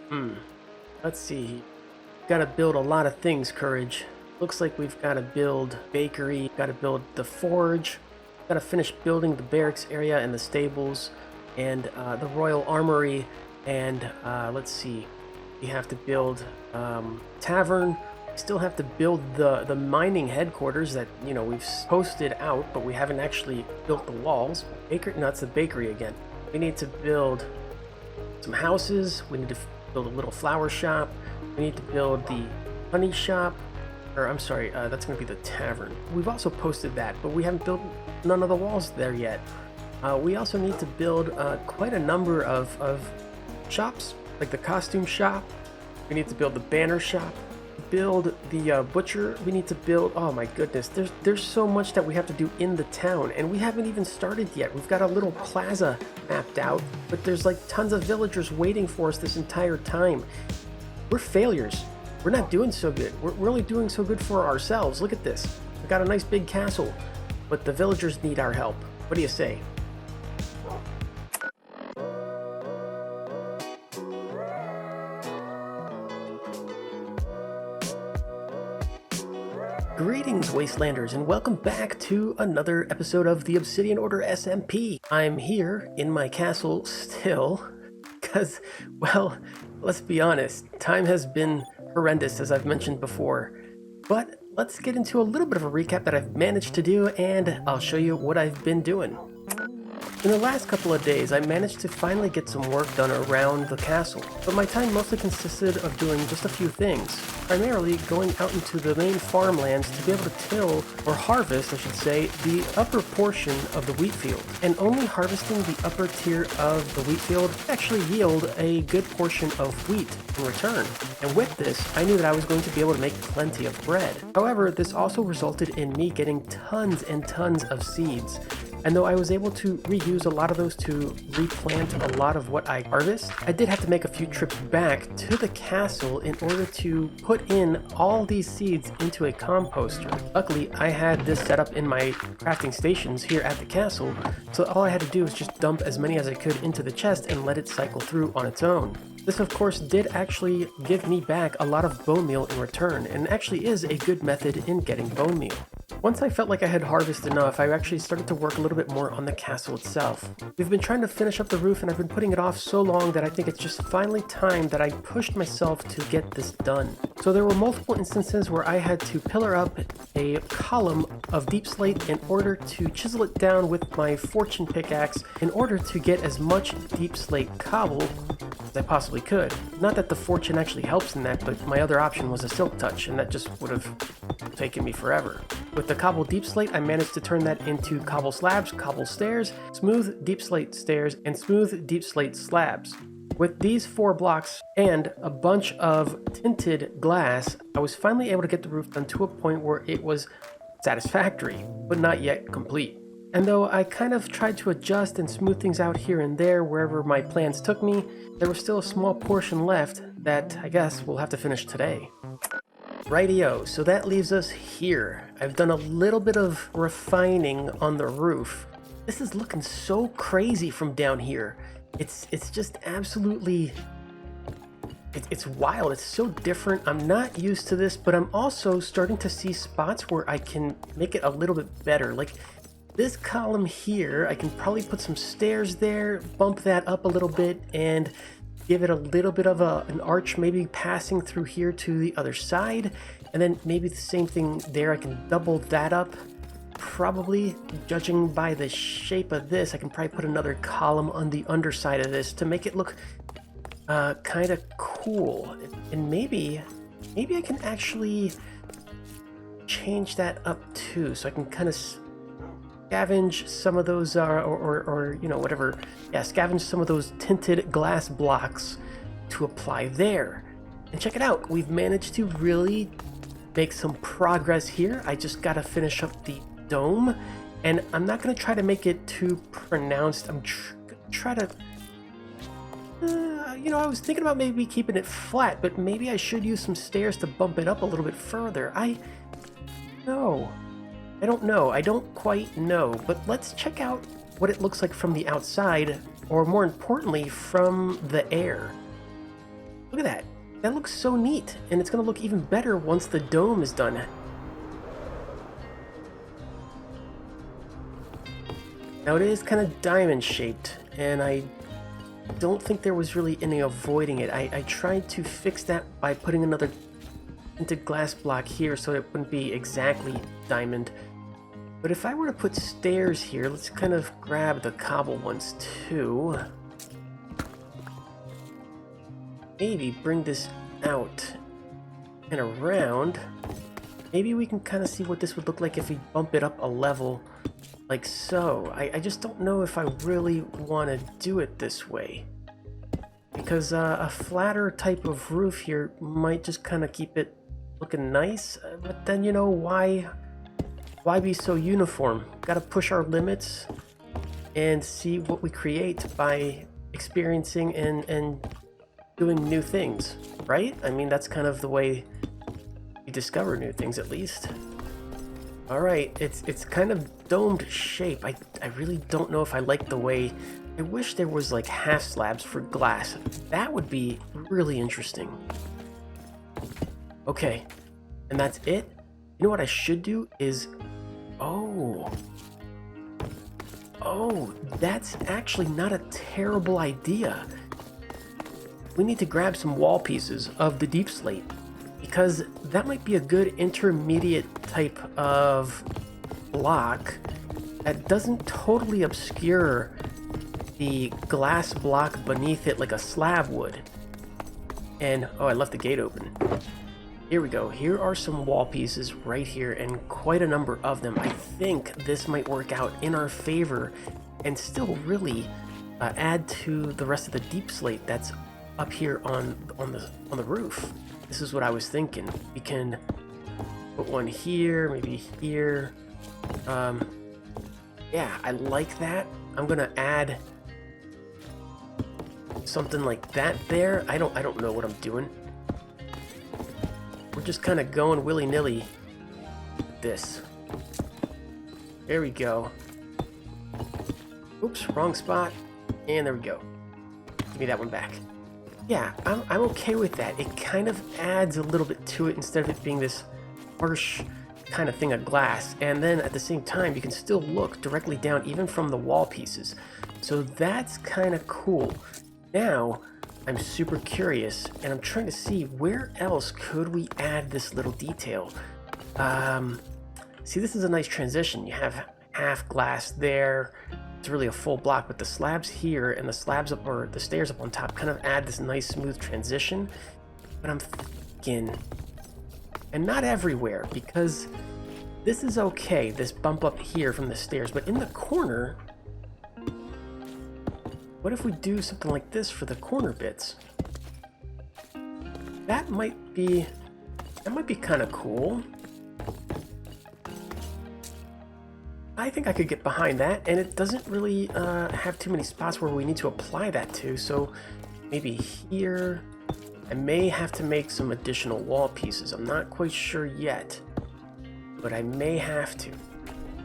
Hmm. Let's see. Got to build a lot of things, Courage. Looks like we've got to build bakery, got to build the forge, got to finish building the barracks area and the stables, and the royal armory, and let's see. We have to build tavern. We still have to build the mining headquarters that we've posted out, but we haven't actually built the walls. Bakery, no, it's the bakery again. We need to build some houses. We need to build a little flower shop. We need to build the honey shop, or I'm sorry, that's going to be the tavern. We've also posted that, but we haven't built none of the walls there yet. We also need to build quite a number of shops, like the costume shop. We need to build the banner shop, build the butcher. We need to build, oh my goodness, there's so much that we have to do in the town, and we haven't even started yet. We've got a little plaza mapped out, but there's like tons of villagers waiting for us this entire time. We're failures. We're not doing so good. We're only doing so good for ourselves. Look at this. We got a nice big castle, but the villagers need our help. What do you say? Greetings, Wastelanders, and welcome back to another episode of the Obsidian Order SMP. I'm here in my castle still, because, well, let's be honest, time has been horrendous, as I've mentioned before. But let's get into a little bit of a recap that I've managed to do, and I'll show you what I've been doing. In the last couple of days, I managed to finally get some work done around the castle, but my time mostly consisted of doing just a few things, primarily going out into the main farmlands to be able to till, or harvest, I should say, the upper portion of the wheat field. And only harvesting the upper tier of the wheat field actually yield a good portion of wheat in return. And with this, I knew that I was going to be able to make plenty of bread. However, this also resulted in me getting tons and tons of seeds. And though I was able to reuse a lot of those to replant a lot of what I harvest, I did have to make a few trips back to the castle in order to put in all these seeds into a composter. Luckily, I had this set up in my crafting stations here at the castle, so all I had to do was just dump as many as I could into the chest and let it cycle through on its own. This, of course, did actually give me back a lot of bone meal in return, and actually is a good method in getting bone meal. Once I felt like I had harvested enough, I actually started to work a little bit more on the castle itself. We've been trying to finish up the roof, and I've been putting it off so long that I think it's just finally time that I pushed myself to get this done. So there were multiple instances where I had to pillar up a column of deep slate in order to chisel it down with my fortune pickaxe in order to get as much deep slate cobble as I possibly could. Not that the fortune actually helps in that, but my other option was a silk touch, and that just would have taken me forever. With the cobble deep slate, I managed to turn that into cobble slabs, cobble stairs, smooth deep slate stairs, and smooth deep slate slabs. With these 4 blocks and a bunch of tinted glass, I was finally able to get the roof done to a point where it was satisfactory, but not yet complete. And though I kind of tried to adjust and smooth things out here and there wherever my plans took me, there was still a small portion left that I guess we'll have to finish today. Rightio, so that leaves us here. I've done a little bit of refining on the roof. This is looking so crazy from down here. It's just absolutely... It's wild. It's so different. I'm not used to this, but I'm also starting to see spots where I can make it a little bit better. Like this column here, I can probably put some stairs there, bump that up a little bit, and give it a little bit of an arch, maybe passing through here to the other side, and then maybe the same thing there. I can double that up. Probably, judging by the shape of this, I can probably put another column on the underside of this to make it look kind of cool. And maybe I can actually change that up too, so I can kind of scavenge some of those, or you know, whatever. Yeah, scavenge some of those tinted glass blocks to apply there. And check it out, we've managed to really make some progress here. I just gotta finish up the dome, and I'm not gonna try to make it too pronounced. I'm try to, you know, I was thinking about maybe keeping it flat, but maybe I should use some stairs to bump it up a little bit further. I don't know. I don't quite know, but let's check out what it looks like from the outside, or more importantly, from the air. Look at that. That looks so neat, and it's going to look even better once the dome is done. Now it is kind of diamond shaped, and I don't think there was really any avoiding it. I tried to fix that by putting another tinted glass block here so it wouldn't be exactly diamond. But if I were to put stairs here, let's kind of grab the cobble ones too. Maybe bring this out and around. Maybe we can kind of see what this would look like if we bump it up a level like so. I just don't know if I really want to do it this way, because a flatter type of roof here might just kind of keep it looking nice, but then, you know, why be so uniform? Gotta push our limits and see what we create by experiencing and doing new things, right? I mean, that's kind of the way you discover new things, at least. All right, it's kind of domed shape. I really don't know if I like the way. I wish there was like half slabs for glass. That would be really interesting. Okay, and that's it. You know what I should do is, oh, that's actually not a terrible idea. We need to grab some wall pieces of the deep slate, because that might be a good intermediate type of block that doesn't totally obscure the glass block beneath it like a slab would. And, oh, I left the gate open. Here we go. Here are some wall pieces right here, and quite a number of them. I think this might work out in our favor and still really add to the rest of the deep slate that's up here on the roof. This is what I was thinking. We can put one here, maybe here. Yeah, I like that. I'm gonna add something like that there. I don't know what I'm doing. We're just kind of going willy-nilly with this. There we go. Oops, wrong spot. And there we go. Give me that one back. Yeah, I'm okay with that. It kind of adds a little bit to it instead of it being this harsh kind of thing of glass. And then at the same time, you can still look directly down even from the wall pieces. So that's kind of cool. Now, I'm super curious, and I'm trying to see where else could we add this little detail. See, this is a nice transition. You have half glass there. It's really a full block, but the slabs here and the slabs up, or the stairs up on top, kind of add this nice smooth transition. But I'm thinking, and not everywhere, because this is okay, this bump up here from the stairs, but in the corner, what if we do something like this for the corner bits? That might be kind of cool. I think I could get behind that, and it doesn't really have too many spots where we need to apply that to, so maybe here. I may have to make some additional wall pieces. I'm not quite sure yet, but I may have to.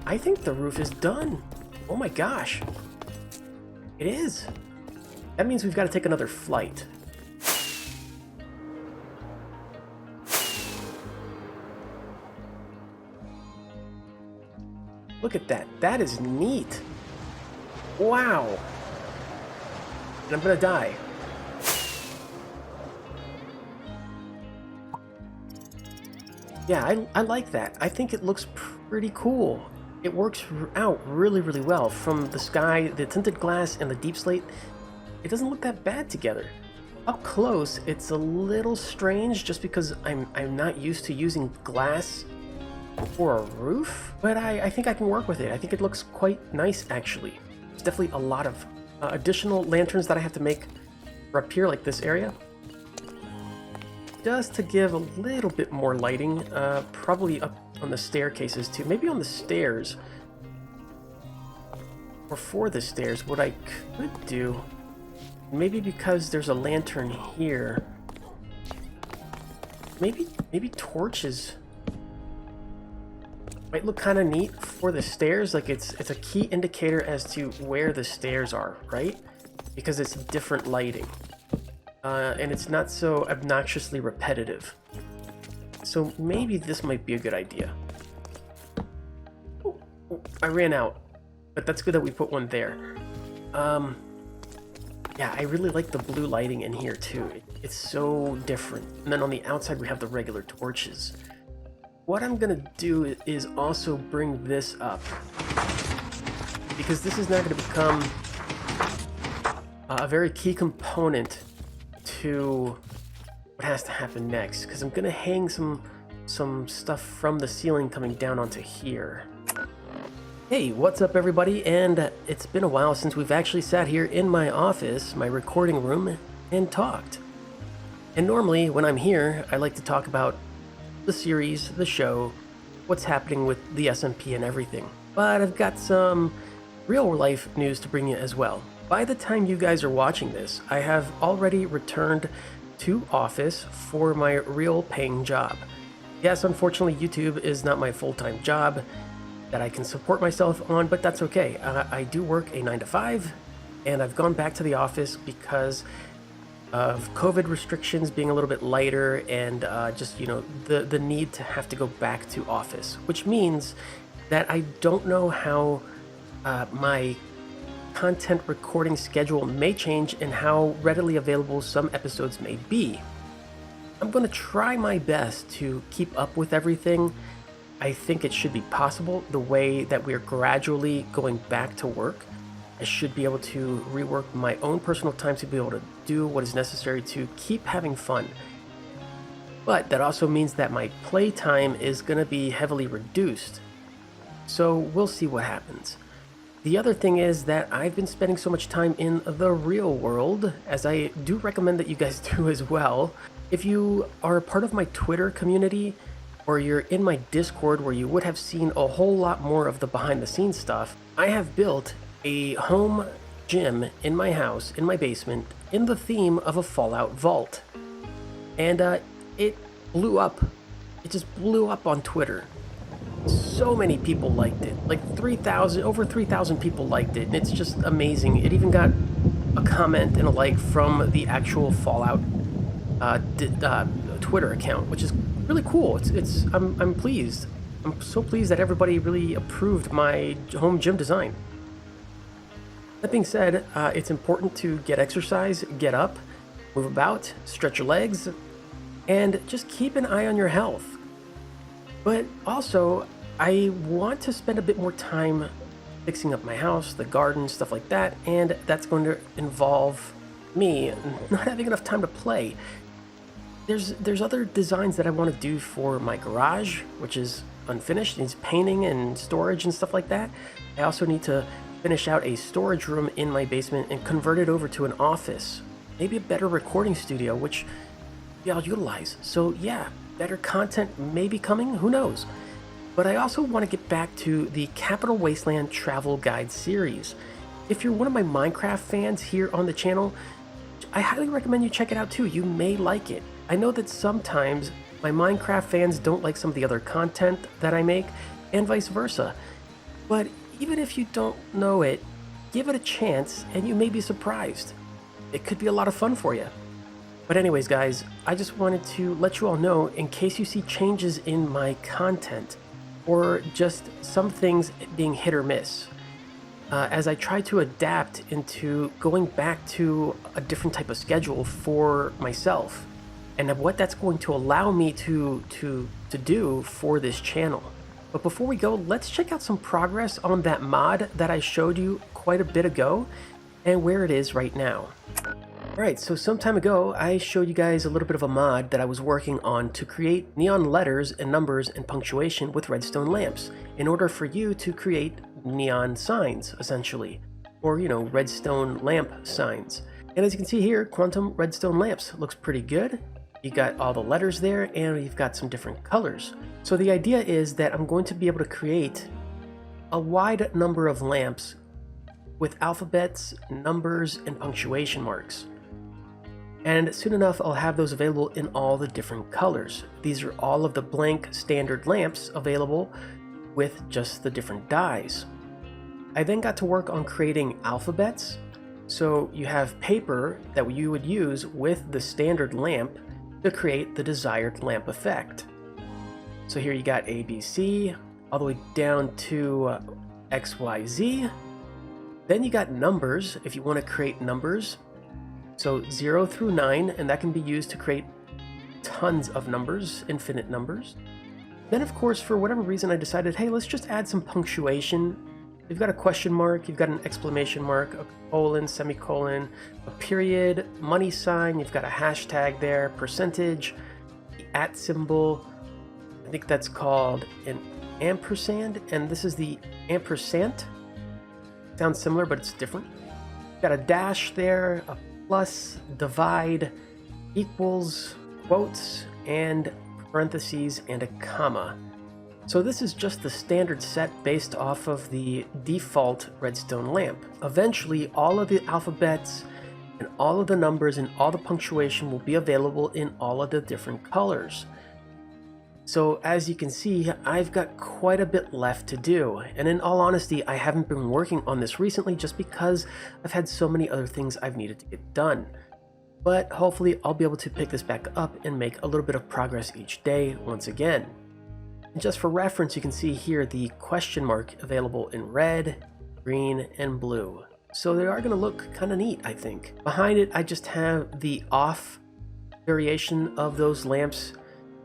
I think the roof is done. Oh my gosh. It is. That means we've got to take another flight. Look at that. That is neat. Wow. And I'm gonna die. Yeah, I like that. I think it looks pretty cool. It works out really, really well. From the sky, the tinted glass, and the deep slate, it doesn't look that bad together. Up close, it's a little strange just because I'm not used to using glass for a roof, but I think I can work with it. I think it looks quite nice, actually. There's definitely a lot of additional lanterns that I have to make for up here, like this area, just to give a little bit more lighting, probably up on the staircases too, maybe on the stairs, or for the stairs. What I could do, maybe because there's a lantern here, maybe torches might look kind of neat for the stairs. Like it's a key indicator as to where the stairs are, right? Because it's different lighting. and it's not so obnoxiously repetitive. So maybe this might be a good idea. Oh, I ran out, but that's good that we put one there. Yeah, I really like the blue lighting in here too. It's so different. And then on the outside we have the regular torches. What I'm gonna do is also bring this up, because this is now gonna become a very key component to what has to happen next, because I'm gonna hang some stuff from the ceiling coming down onto here. Hey, what's up everybody? And it's been a while since we've actually sat here in my office, my recording room, and talked. And normally when I'm here, I like to talk about the series, the show, what's happening with the SMP and everything. But I've got some real life news to bring you as well. By the time you guys are watching this, I have already returned to office for my real paying job. Yes, unfortunately YouTube is not my full-time job that I can support myself on, but that's okay. I do work a 9-to-5, and I've gone back to the office because of COVID restrictions being a little bit lighter, and just, you know, the need to have to go back to office, which means that I don't know how my content recording schedule may change and how readily available some episodes may be. I'm going to try my best to keep up with everything. I think it should be possible the way that we're gradually going back to work. I should be able to rework my own personal time to be able to do what is necessary to keep having fun. But that also means that my playtime is going to be heavily reduced. So we'll see what happens. The other thing is that I've been spending so much time in the real world, as I do recommend that you guys do as well. If you are a part of my Twitter community, or you're in my Discord where you would have seen a whole lot more of the behind the scenes stuff, I have built a home gym in my house, in my basement, in the theme of a Fallout vault. And it blew up. It just blew up on Twitter. So many people liked it. Like over 3,000 people liked it. And it's just amazing. It even got a comment and a like from the actual Fallout Twitter account, which is really cool. I'm pleased. I'm so pleased that everybody really approved my home gym design. That being said, it's important to get exercise, get up, move about, stretch your legs, and just keep an eye on your health. But also, I want to spend a bit more time fixing up my house, the garden, stuff like that, and that's going to involve me not having enough time to play. There's other designs that I want to do for my garage, which is unfinished, needs painting and storage and stuff like that. I also need to finish out a storage room in my basement and convert it over to an office. Maybe a better recording studio, which I'll utilize. So yeah, better content may be coming, who knows? But I also want to get back to the Capital Wasteland Travel Guide series. If you're one of my Minecraft fans here on the channel, I highly recommend you check it out too. You may like it. I know that sometimes my Minecraft fans don't like some of the other content that I make, and vice versa. But even if you don't know it, give it a chance and you may be surprised. It could be a lot of fun for you. But anyways guys, I just wanted to let you all know in case you see changes in my content, or just some things being hit or miss. As I try to adapt into going back to a different type of schedule for myself, and what that's going to allow me to do for this channel. But before we go, let's check out some progress on that mod that I showed you quite a bit ago, and where it is right now. Alright, so some time ago, I showed you guys a little bit of a mod that I was working on to create neon letters and numbers and punctuation with redstone lamps, in order for you to create neon signs, essentially. Or, you know, redstone lamp signs. And as you can see here, quantum redstone lamps looks pretty good. You got all the letters there, and you've got some different colors. So the idea is that I'm going to be able to create a wide number of lamps with alphabets, numbers, and punctuation marks. And soon enough, I'll have those available in all the different colors. These are all of the blank standard lamps available with just the different dyes. I then got to work on creating alphabets. So you have paper that you would use with the standard lamp to create the desired lamp effect. So here you got ABC all the way down to XYZ. Then you got numbers if you want to create numbers. So 0 through 9, and that can be used to create tons of numbers, infinite numbers. Then of course, for whatever reason, I decided, hey, let's just add some punctuation. You've got a question mark, you've got an exclamation mark, a colon, semicolon, a period, money sign, you've got a hashtag there, percentage, the at symbol. I think that's called an ampersand, and this is the ampersand. Sounds similar, but it's different. Got a dash there, a plus, divide, equals, quotes, and parentheses, and a comma. So this is just the standard set based off of the default redstone lamp. Eventually, all of the alphabets and all of the numbers and all the punctuation will be available in all of the different colors. So as you can see, I've got quite a bit left to do, and in all honesty, I haven't been working on this recently just because I've had so many other things I've needed to get done. But hopefully I'll be able to pick this back up and make a little bit of progress each day once again. And just for reference, you can see here the question mark available in red, green, and blue. So they are going to look kind of neat, I think. Behind it, I just have the off variation of those lamps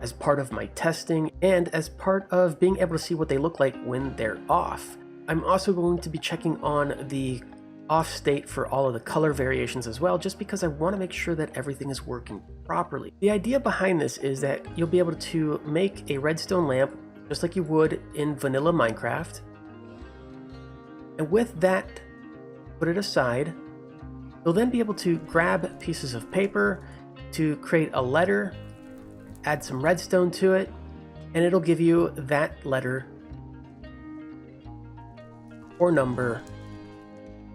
as part of my testing and as part of being able to see what they look like when they're off. I'm also going to be checking on the off state for all of the color variations as well, just because I want to make sure that everything is working properly. The idea behind this is that you'll be able to make a redstone lamp just like you would in vanilla Minecraft, and with that, put it aside. You'll then be able to grab pieces of paper to create a letter, add some redstone to it, and it'll give you that letter or number,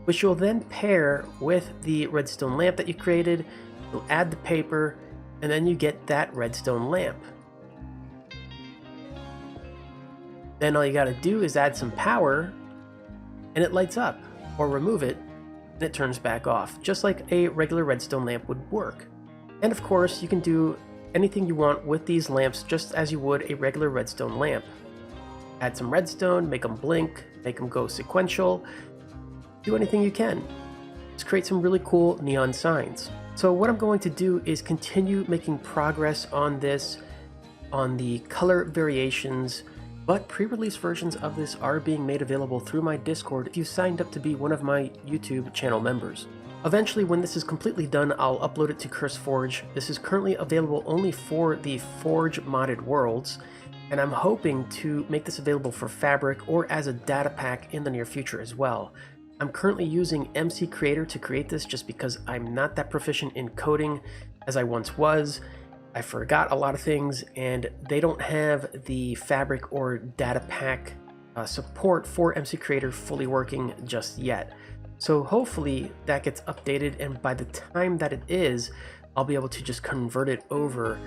which you'll then pair with the redstone lamp that you created. You'll add the paper, and then you get that redstone lamp. Then all you gotta do is add some power, and it lights up, or remove it, and it turns back off, just like a regular redstone lamp would work. And of course, you can do anything you want with these lamps just as you would a regular redstone lamp. Add some redstone, make them blink, make them go sequential, do anything you can. Just create some really cool neon signs. So what I'm going to do is continue making progress on this, on the color variations, but pre-release versions of this are being made available through my Discord if you signed up to be one of my YouTube channel members. Eventually, when this is completely done, I'll upload it to CurseForge. This is currently available only for the Forge modded worlds, and I'm hoping to make this available for Fabric or as a data pack in the near future as well. I'm currently using MC Creator to create this just because I'm not that proficient in coding as I once was. I forgot a lot of things, and they don't have the Fabric or data pack support for MC Creator fully working just yet. So hopefully that gets updated, and by the time that it is, I'll be able to just convert it over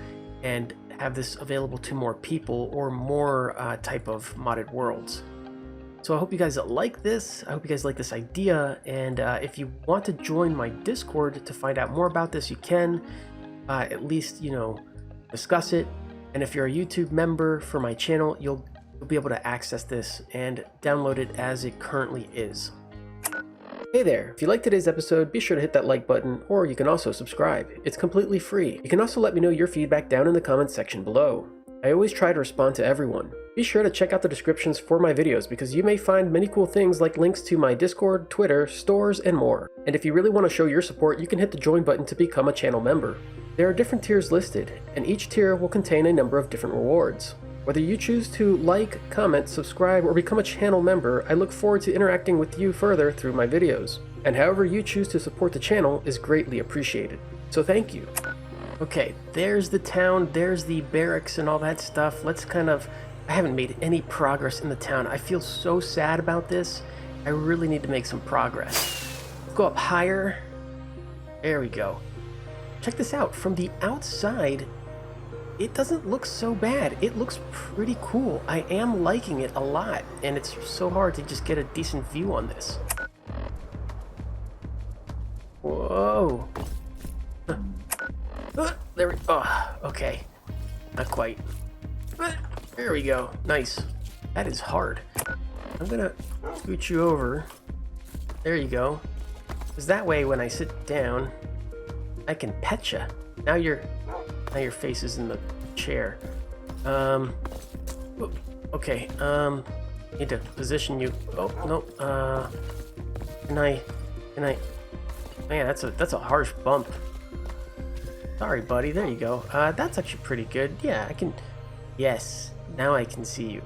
and have this available to more people or more type of modded worlds. So I hope you guys like this. I hope you guys like this idea, and if you want to join my Discord to find out more about this, you can at least, you know, discuss it. And if you're a YouTube member for my channel, you'll be able to access this and download it as it currently is. Hey there, if you liked today's episode, be sure to hit that like button, or you can also subscribe. It's completely free. You can also let me know your feedback down in the comments section below. I always try to respond to everyone. Be sure to check out the descriptions for my videos because you may find many cool things like links to my Discord, Twitter, stores, and more. And if you really want to show your support, you can hit the join button to become a channel member. There are different tiers listed, and each tier will contain a number of different rewards. Whether you choose to like, comment, subscribe, or become a channel member, I look forward to interacting with you further through my videos. And however you choose to support the channel is greatly appreciated. So thank you. Okay, there's the town, there's the barracks and all that stuff. I haven't made any progress in the town. I feel so sad about this. I really need to make some progress. Go up higher. There we go. Check this out. From the outside, it doesn't look so bad. It looks pretty cool. I am liking it a lot, and it's so hard to just get a decent view on this. go. There we, oh, okay. Not quite. There we go. Nice. That is hard. I'm gonna scoot you over. There you go. Because that way when I sit down, I can pet you. Now your face is in the chair. Okay, need to position you. Oh, no, can I, man, that's a harsh bump. Sorry, buddy, there you go. That's actually pretty good. Yeah, I can, yes, now I can see you.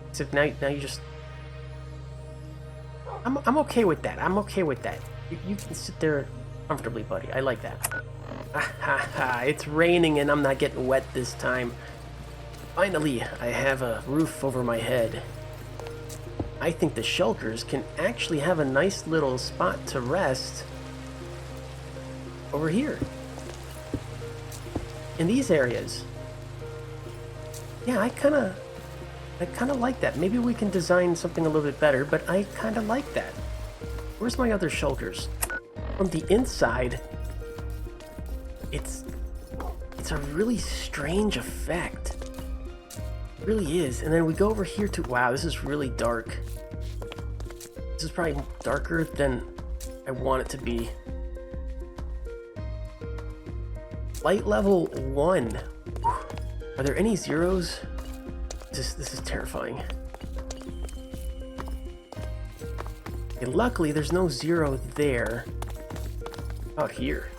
Except now you just, I'm okay with that. I'm okay with that. You can sit there comfortably, buddy. I like that. It's raining and I'm not getting wet this time. Finally, I have a roof over my head. I think the shulkers can actually have a nice little spot to rest over here. In these areas. Yeah, I kind of like that. Maybe we can design something a little bit better, but I kind of like that. Where's my other shulkers? From the inside, it's a really strange effect. It really is. And then we go over here to, wow, this is really dark. This is probably darker than I want it to be. Light level 1. Are there any zeros? This is terrifying. And luckily, there's no zero there. Out here.